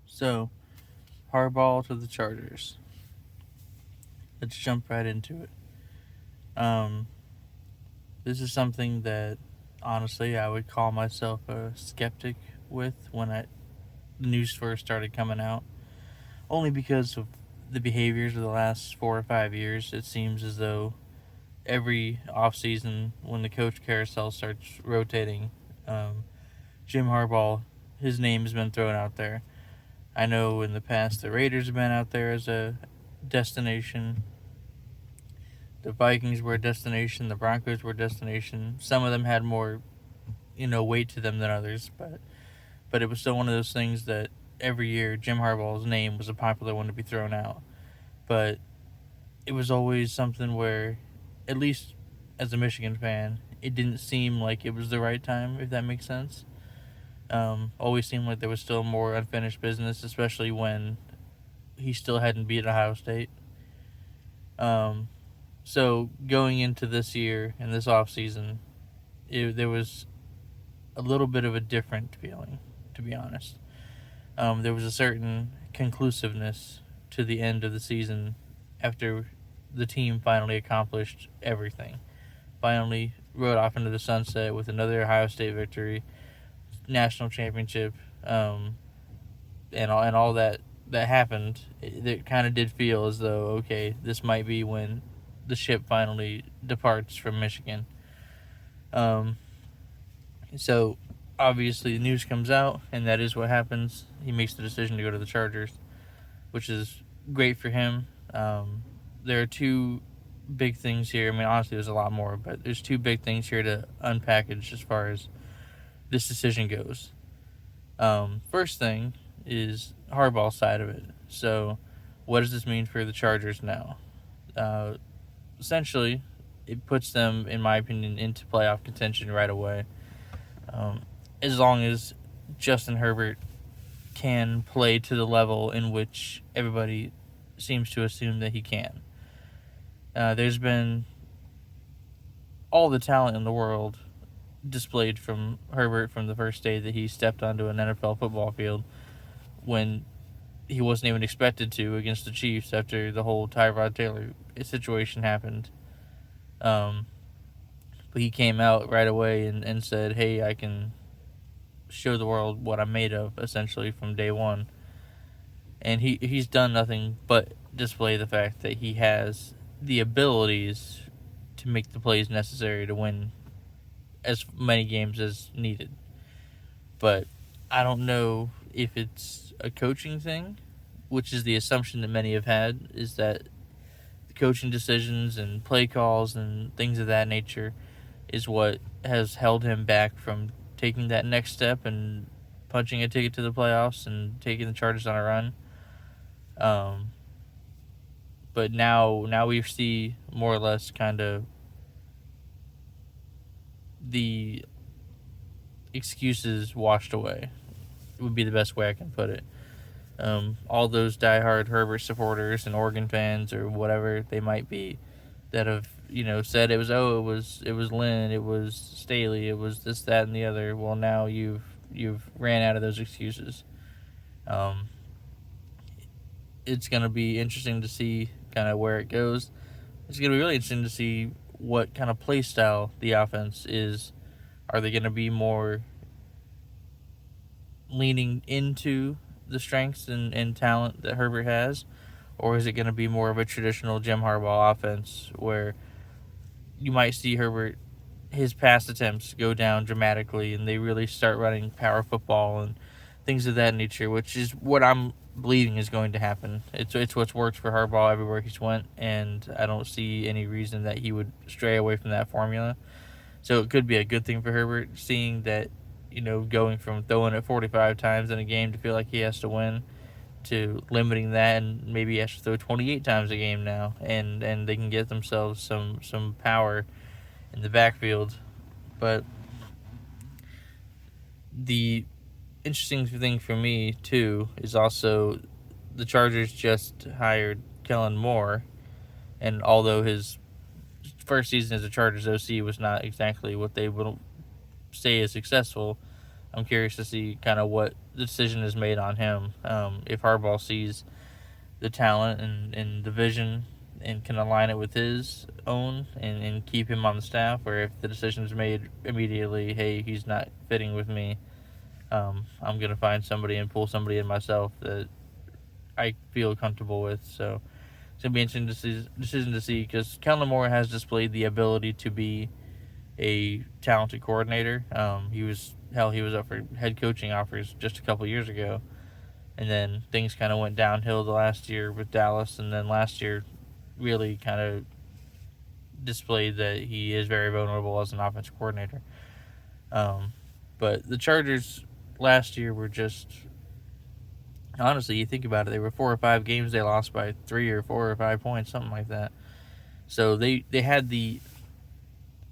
So, Harbaugh to the Chargers. Let's jump right into it. Um, this is something that honestly I would call myself a skeptic with when the news first started coming out. Only because of the behaviors of the last 4 or 5 years. It seems as though every offseason, when the coach carousel starts rotating, um, Jim Harbaugh, his name has been thrown out there. I know in the past the Raiders have been out there as a destination. The Vikings were a destination. The Broncos were a destination. Some of them had more, weight to them than others, but it was still one of those things that every year Jim Harbaugh's name was a popular one to be thrown out. But it was always something where, at least as a Michigan fan, it didn't seem like it was the right time, if that makes sense. Always seemed like there was still more unfinished business, especially when he still hadn't beat Ohio State. Um, so going into this year and this offseason, there was a little bit of a different feeling, to be honest. There was a certain conclusiveness to the end of the season after the team finally accomplished everything. Finally rode off into the sunset with another Ohio State victory, national championship, and all that happened. It kind of did feel as though, okay, this might be when the ship finally departs from Michigan. Um, so obviously the news comes out, and that is what happens. He makes the decision to go to the Chargers, which is great for him. There are two big things here. I mean, honestly, there's a lot more, but there's two big things here to unpackage as far as this decision goes. First thing is Harbaugh's side of it. So, what does this mean for the Chargers now? Uh, Essentially, it puts them, in my opinion, into playoff contention right away. Um, as long as Justin Herbert can play to the level in which everybody seems to assume that he can. There's been all the talent in the world displayed from Herbert from the first day that he stepped onto an NFL football field when he wasn't even expected to against the Chiefs after the whole Tyrod Taylor situation happened. Um, but he came out right away and said, hey, I can show the world what I'm made of, essentially, from day one. And he's done nothing but display the fact that he has the abilities to make the plays necessary to win as many games as needed. But I don't know if it's a coaching thing, which is the assumption that many have had, is that the coaching decisions and play calls and things of that nature is what has held him back from taking that next step and punching a ticket to the playoffs and taking the Chargers on a run. Um, but now we see more or less kind of the excuses washed away. Would be the best way I can put it. All those diehard Herbert supporters and Oregon fans or whatever they might be that have said it was Lynn, it was Staley, it was this, that, and the other. Well, now you've ran out of those excuses. Um, it's gonna be interesting to see kind of where it goes. It's gonna be really interesting to see what kind of play style the offense is. Are they gonna be more leaning into the strengths and talent that Herbert has, or is it going to be more of a traditional Jim Harbaugh offense where you might see Herbert, his pass attempts go down dramatically and they really start running power football and things of that nature, which is what I'm believing is going to happen. It's what's worked for Harbaugh everywhere he's went, and I don't see any reason that he would stray away from that formula. So it could be a good thing for Herbert, seeing that, going from throwing it 45 times in a game to feel like he has to win to limiting that and maybe he has to throw 28 times a game now, and they can get themselves some power in the backfield. But the interesting thing for me, too, is also the Chargers just hired Kellen Moore, and although his first season as a Chargers OC was not exactly what they would say is successful, I'm curious to see kind of what the decision is made on him. If Harbaugh sees the talent and the vision and can align it with his own and keep him on the staff, or if the decision is made immediately, hey, he's not fitting with me. I'm going to find somebody and pull somebody in myself that I feel comfortable with. So it's going to be interesting decision to see because Kellen Moore has displayed the ability to be a talented coordinator. He was up for head coaching offers just a couple years ago, and then things kind of went downhill the last year with Dallas, and then last year really kind of displayed that he is very vulnerable as an offensive coordinator. But the Chargers last year were just, honestly, you think about it, they were 4 or 5 games they lost by 3 or 4 or 5 points, something like that. So they had the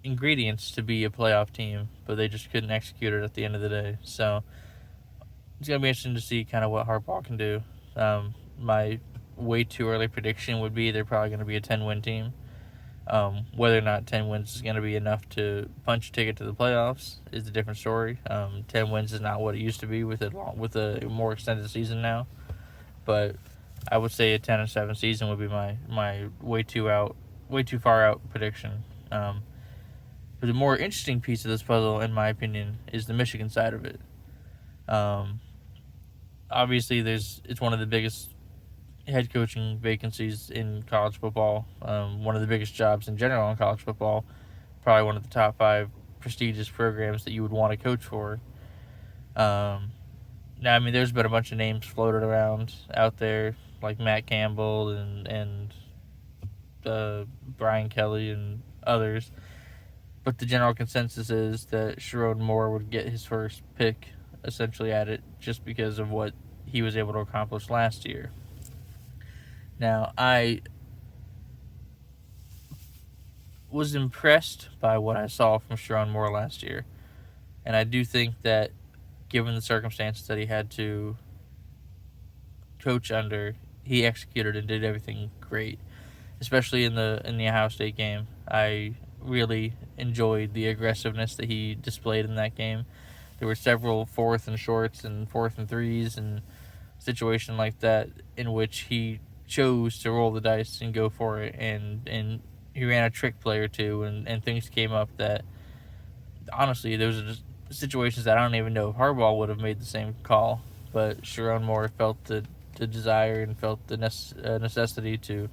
ingredients to be a playoff team, but they just couldn't execute it at the end of the day. So it's going to be interesting to see kind of what Harbaugh can do. My way too early prediction would be they're probably going to be a 10-win team. Whether or not 10 wins is going to be enough to punch a ticket to the playoffs is a different story. 10 wins is not what it used to be with a more extended season now. But I would say a 10-7 season would be my way too far out prediction. But the more interesting piece of this puzzle, in my opinion, is the Michigan side of it. Obviously, it's one of the biggest head coaching vacancies in college football. One of the biggest jobs in general in college football. Probably one of the top 5 prestigious programs that you would want to coach for. Now, I mean, there's been a bunch of names floated around out there, like Matt Campbell and Brian Kelly and others. But the general consensus is that Sherrone Moore would get his first pick, essentially, at it, just because of what he was able to accomplish last year. Now, I was impressed by what I saw from Sherrone Moore last year. And I do think that, given the circumstances that he had to coach under, he executed and did everything great. Especially in the Ohio State game. I really enjoyed the aggressiveness that he displayed in that game. There were several 4th and shorts and 4th and 3s and situation like that in which he chose to roll the dice and go for it, and he ran a trick play or two, and things came up that, honestly, there was just situations that I don't even know if Harbaugh would have made the same call, but Sherrone Moore felt the desire and felt the necessity to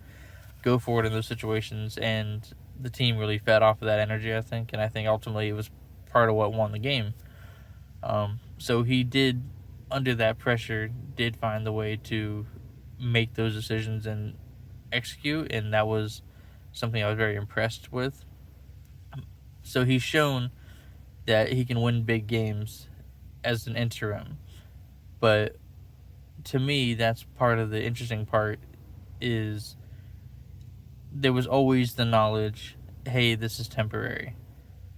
go for it in those situations, and the team really fed off of that energy, I think, and I think ultimately it was part of what won the game. So he did, under that pressure, did find the way to make those decisions and execute, and that was something I was very impressed with. So he's shown that he can win big games as an interim, but to me, that's part of the interesting part is there was always the knowledge, hey, this is temporary.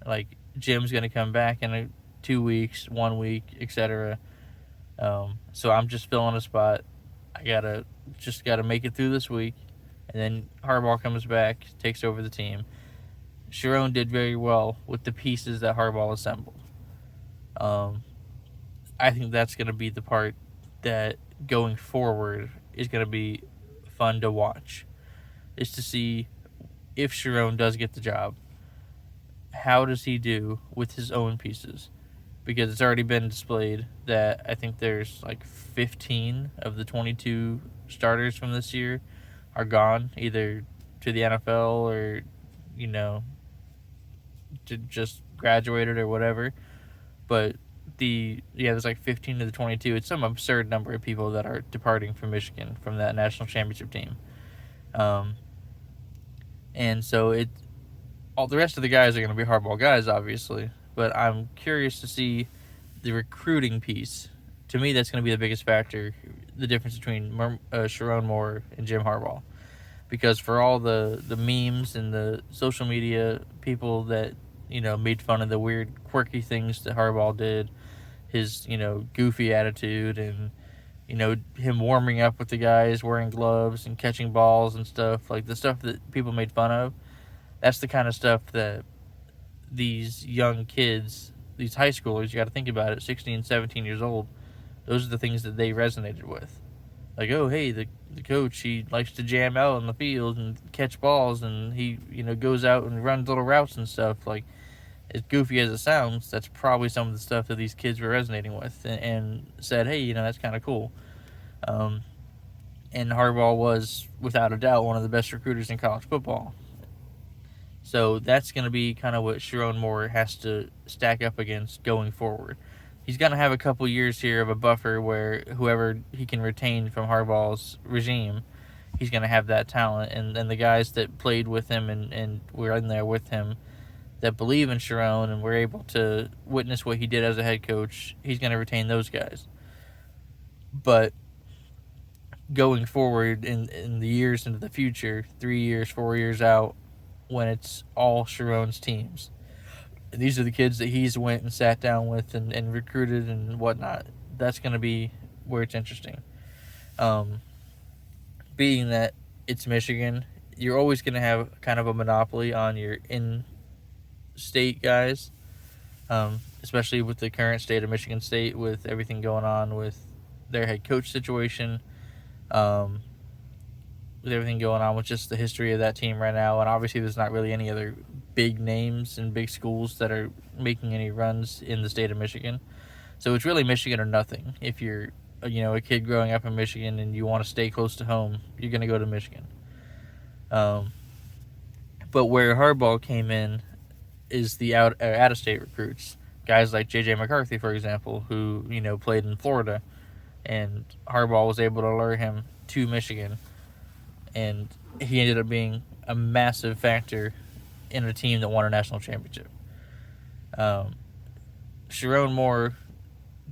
Like, Jim's going to come back in 2 weeks, 1 week, etc. So I'm just filling a spot. I gotta make it through this week, and then Harbaugh comes back, takes over the team. Sherrone did very well with the pieces that Harbaugh assembled. I think that's going to be the part that going forward is going to be fun to watch, is to see if Sherrone does get the job, how does he do with his own pieces? Because it's already been displayed that I think there's like 15 of the 22 starters from this year are gone, either to the NFL or, to just graduated or whatever. But there's like 15 to the 22. It's some absurd number of people that are departing from Michigan from that national championship team. And so all the rest of the guys are going to be Harbaugh guys, obviously. But I'm curious to see the recruiting piece. To me, that's going to be the biggest factor, the difference between Sherrone Moore and Jim Harbaugh. Because for all the memes and the social media people that, made fun of the weird, quirky things that Harbaugh did, his, goofy attitude and, him warming up with the guys, wearing gloves and catching balls and stuff, like the stuff that people made fun of, that's the kind of stuff that these young kids these high schoolers, you got to think about it, 16, 17 years old, those are the things that they resonated with. Like, oh, hey, the coach, he likes to jam out on the field and catch balls, and he, goes out and runs little routes and stuff. Like, as goofy as it sounds, that's probably some of the stuff that these kids were resonating with, and said, hey, that's kind of cool. Um, and Harbaugh was, without a doubt, one of the best recruiters in college football. So that's going to be kind of what Sharon Moore has to stack up against going forward. He's going to have a couple years here of a buffer where whoever he can retain from Harbaugh's regime, he's going to have that talent. And the guys that played with him and were in there with him that believe in Sharon and were able to witness what he did as a head coach, he's going to retain those guys. But going forward in the years into the future, 3 years, 4 years out, when it's all Sharon's teams, these are the kids that he's went and sat down with and recruited and whatnot. That's going to be where it's interesting. Being that it's Michigan, you're always going to have kind of a monopoly on your in-state guys, especially with the current state of Michigan State, with everything going on with their head coach situation, with everything going on with just the history of that team right now. And obviously there's not really any other big names and big schools that are making any runs in the state of Michigan. So it's really Michigan or nothing. If you're, a kid growing up in Michigan and you want to stay close to home, you're going to go to Michigan. But where Harbaugh came in is the out-of-state recruits. Guys like J.J. McCarthy, for example, who, played in Florida. And Harbaugh was able to lure him to Michigan. And he ended up being a massive factor in a team that won a national championship. Sharon Moore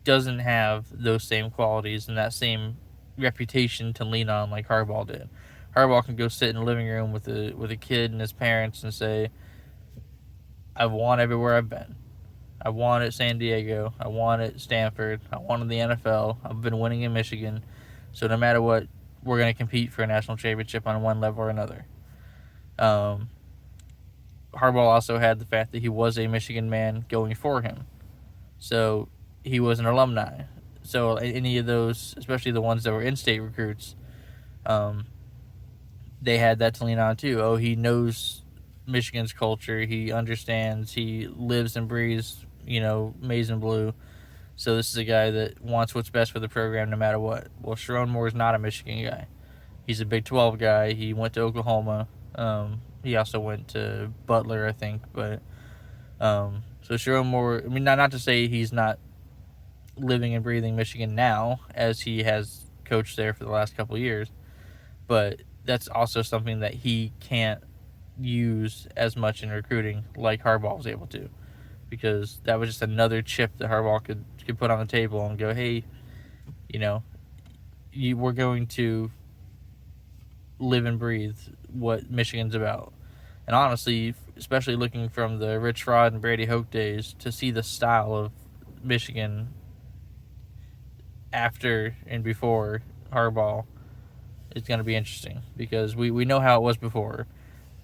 doesn't have those same qualities and that same reputation to lean on like Harbaugh did. Harbaugh can go sit in a living room with a kid and his parents and say, I've won everywhere I've been. I won at San Diego. I won at Stanford. I won in the NFL. I've been winning in Michigan. So no matter what, we're going to compete for a national championship on one level or another. Harbaugh also had the fact that he was a Michigan man going for him. So he was an alumni. So any of those, especially the ones that were in-state recruits, they had that to lean on too. Oh, he knows Michigan's culture. He understands. He lives and breathes, maize and blue. So this is a guy that wants what's best for the program no matter what. Well, Sharon Moore is not a Michigan guy. He's a Big 12 guy. He went to Oklahoma. He also went to Butler, I think. But so Sharon Moore, not to say he's not living and breathing Michigan now, as he has coached there for the last couple of years. But that's also something that he can't use as much in recruiting like Harbaugh was able to. Because that was just another chip that Harbaugh could put on the table and go, hey, we're going to live and breathe what Michigan's about. And honestly, especially looking from the Rich Rod and Brady Hoke days, to see the style of Michigan after and before Harbaugh is going to be interesting. Because we know how it was before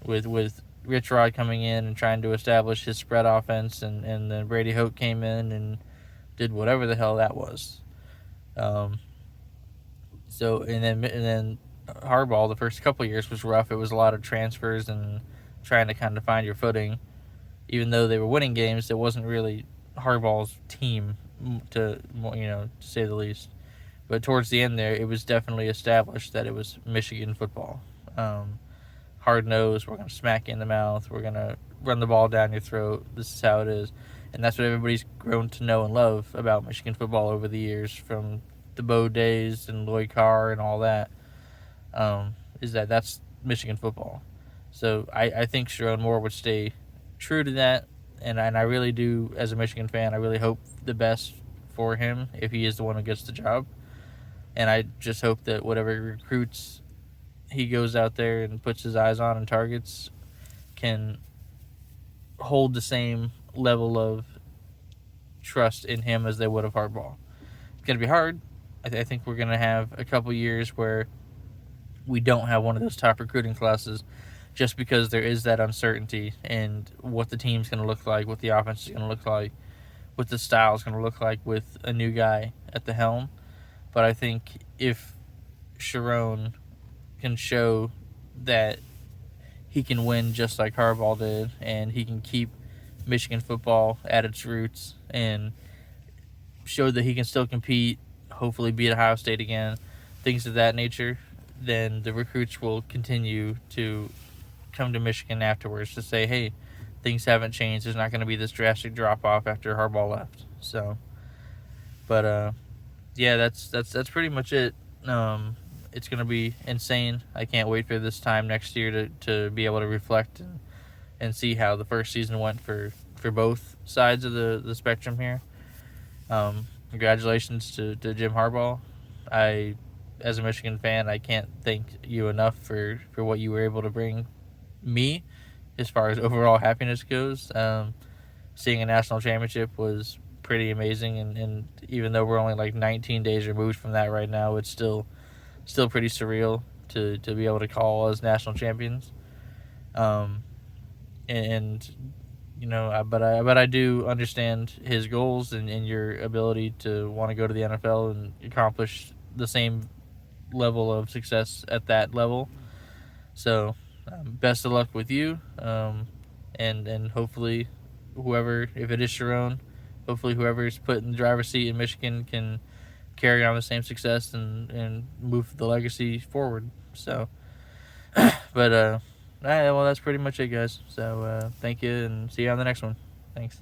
with Rich Rod coming in and trying to establish his spread offense, and then Brady Hoke came in and did whatever the hell that was. And then Harbaugh, the first couple of years was rough. It was a lot of transfers and trying to kind of find your footing. Even though they were winning games, it wasn't really Harbaugh's team, to say the least. But towards the end there, it was definitely established that it was Michigan football. Hard-nosed, we're going to smack you in the mouth, we're going to run the ball down your throat, this is how it is. And that's what everybody's grown to know and love about Michigan football over the years, from the Bo days and Lloyd Carr and all that, is that's Michigan football. So I think Sharon Moore would stay true to that, and I really do, as a Michigan fan, I really hope the best for him if he is the one who gets the job. And I just hope that whatever recruits he goes out there and puts his eyes on and targets can hold the same level of trust in him as they would of Harbaugh. It's going to be hard. I think we're going to have a couple years where we don't have one of those top recruiting classes, just because there is that uncertainty and what the team's going to look like, what the offense is going to look like. what the style is going to look like with a new guy at the helm. But I think if Sharon can show that he can win just like Harbaugh did, and he can keep Michigan football at its roots and show that he can still compete, hopefully beat Ohio State again, things of that nature, then the recruits will continue to come to Michigan afterwards to say, hey, things haven't changed. There's not going to be this drastic drop off after Harbaugh left. So, but yeah, that's pretty much it. It's going to be insane. I can't wait for this time next year to be able to reflect and see how the first season went for both sides of the spectrum here. Congratulations to Jim Harbaugh. As a Michigan fan, I can't thank you enough for what you were able to bring me as far as overall happiness goes. Seeing a national championship was pretty amazing, and even though we're only like 19 days removed from that right now, it's still pretty surreal to be able to call us national champions. And but I do understand his goals and your ability to want to go to the NFL and accomplish the same level of success at that level. So, best of luck with you, and hopefully, if it is Sharon, hopefully whoever's put in the driver's seat in Michigan can carry on the same success and move the legacy forward. So, but all right, well, that's pretty much it, guys. So thank you, and see you on the next one. Thanks.